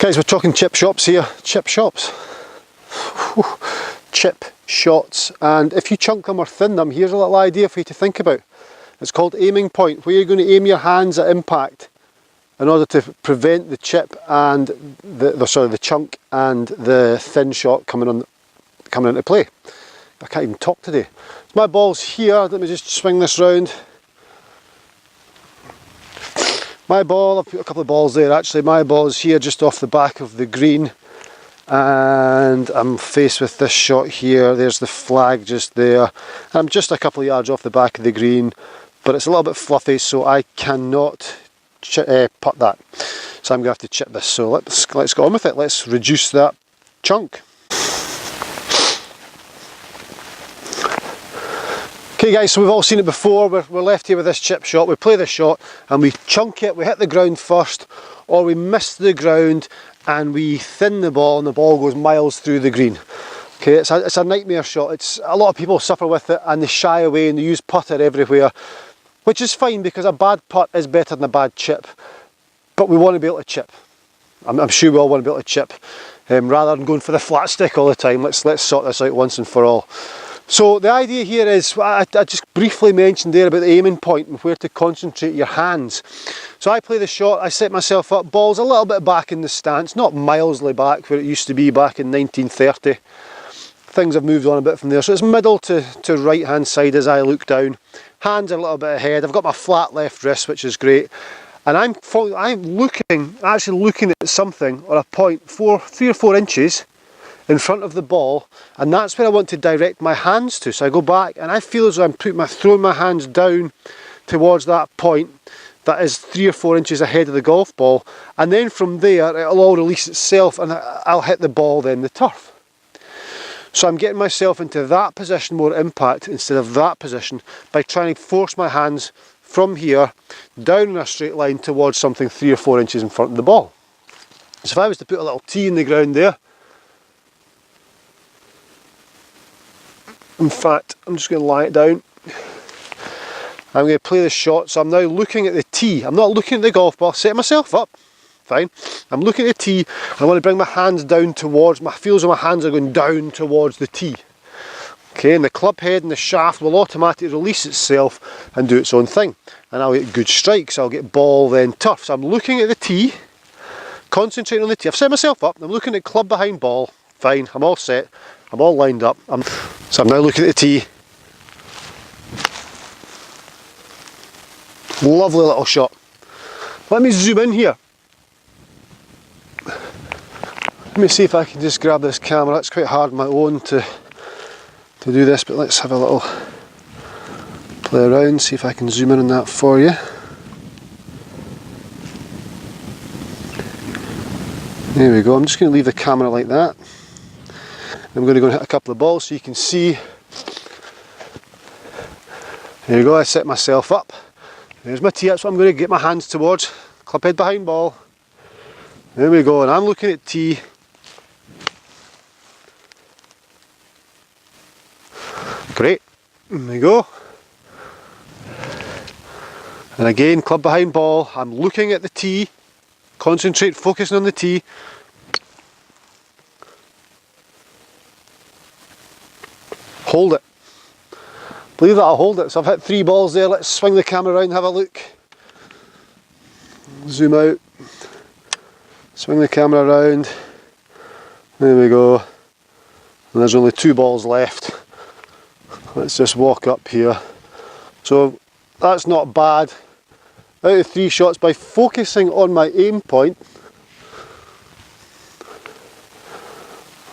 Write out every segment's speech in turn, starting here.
Guys, we're talking chip shops here. Chip shops. Chip shots. And if you chunk them or thin them, here's a little idea for you to think about. It's called aiming point, where you're going to aim your hands at impact in order to prevent the chip and the chunk and the thin shot coming into play. I can't even talk today. My ball's here. Let me just swing this round. My ball, I've put a couple of balls there actually. My ball is here just off the back of the green, and I'm faced with this shot here. There's the flag just there. I'm just a couple of yards off the back of the green, but it's a little bit fluffy, so I cannot putt that. So I'm going to have to chip this. So let's get on with it. Let's reduce that chunk. Okay guys, so we've all seen it before. We're left here with this chip shot. We play the shot and we chunk it. We hit the ground first, or we miss the ground and we thin the ball and the ball goes miles through the green. Okay, it's a nightmare shot. A lot of people suffer with it and they shy away and they use putter everywhere, which is fine because a bad putt is better than a bad chip. But we want to be able to chip. I'm sure we all want to be able to chip. Rather than going for the flat stick all the time, let's sort this out once and for all. So the idea here is, I just briefly mentioned there about the aiming point and where to concentrate your hands. So I play the shot, I set myself up, ball's a little bit back in the stance, not milesly back where it used to be back in 1930. Things have moved on a bit from there, so it's middle to right hand side as I look down. Hands are a little bit ahead, I've got my flat left wrist, which is great. And I'm actually looking at something on a point 3 or 4 inches in front of the ball, and that's where I want to direct my hands to. So I go back and I feel as though I'm throwing my hands down towards that point that is 3 or 4 inches ahead of the golf ball, and then from there it'll all release itself and I'll hit the ball then the turf. So I'm getting myself into that position more impact instead of that position by trying to force my hands from here down in a straight line towards something 3 or 4 inches in front of the ball. So if I was to put a little tee in the ground there, in fact, I'm just going to lie it down. I'm going to play the shot, so I'm now looking at the tee. I'm not looking at the golf ball, set myself up, fine. I'm looking at the tee, and I want to bring my hands down towards, I feel as though my hands are going down towards the tee. Okay, and the club head and the shaft will automatically release itself and do its own thing. And I'll get good strikes, I'll get ball then turf. So I'm looking at the tee, concentrating on the tee. I've set myself up, I'm looking at club behind ball, fine, I'm all set. I'm all lined up. So I'm now looking at the tee. Lovely little shot. Let me zoom in here. Let me see if I can just grab this camera. It's quite hard on my own to do this, but let's have a little play around, see if I can zoom in on that for you. There we go. I'm just going to leave the camera like that. I'm going to go and hit a couple of balls so you can see. There you go, I set myself up. There's my tee, that's what I'm going to get my hands towards. Club head behind ball. There we go, and I'm looking at tee. Great, there we go. And again, club behind ball, I'm looking at the tee. Concentrate, focusing on the tee. Hold it. Believe that I'll hold it. So I've hit 3 balls there. Let's swing the camera around and have a look. Zoom out. Swing the camera around. There we go. And there's only 2 balls left. Let's just walk up here. So that's not bad. Out of 3 shots, by focusing on my aim point.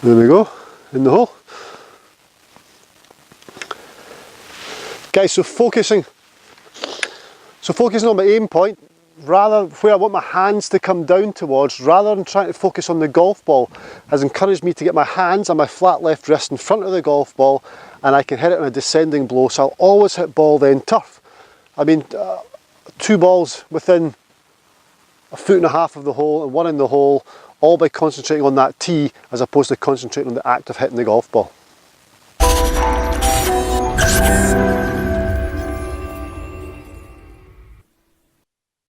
There we go. In the hole. Guys, so focusing on my aim point, rather where I want my hands to come down towards, rather than trying to focus on the golf ball, has encouraged me to get my hands and my flat left wrist in front of the golf ball, and I can hit it on a descending blow, so I'll always hit ball then turf. I mean, 2 balls within 1.5 feet of the hole and 1 in the hole, all by concentrating on that tee as opposed to concentrating on the act of hitting the golf ball.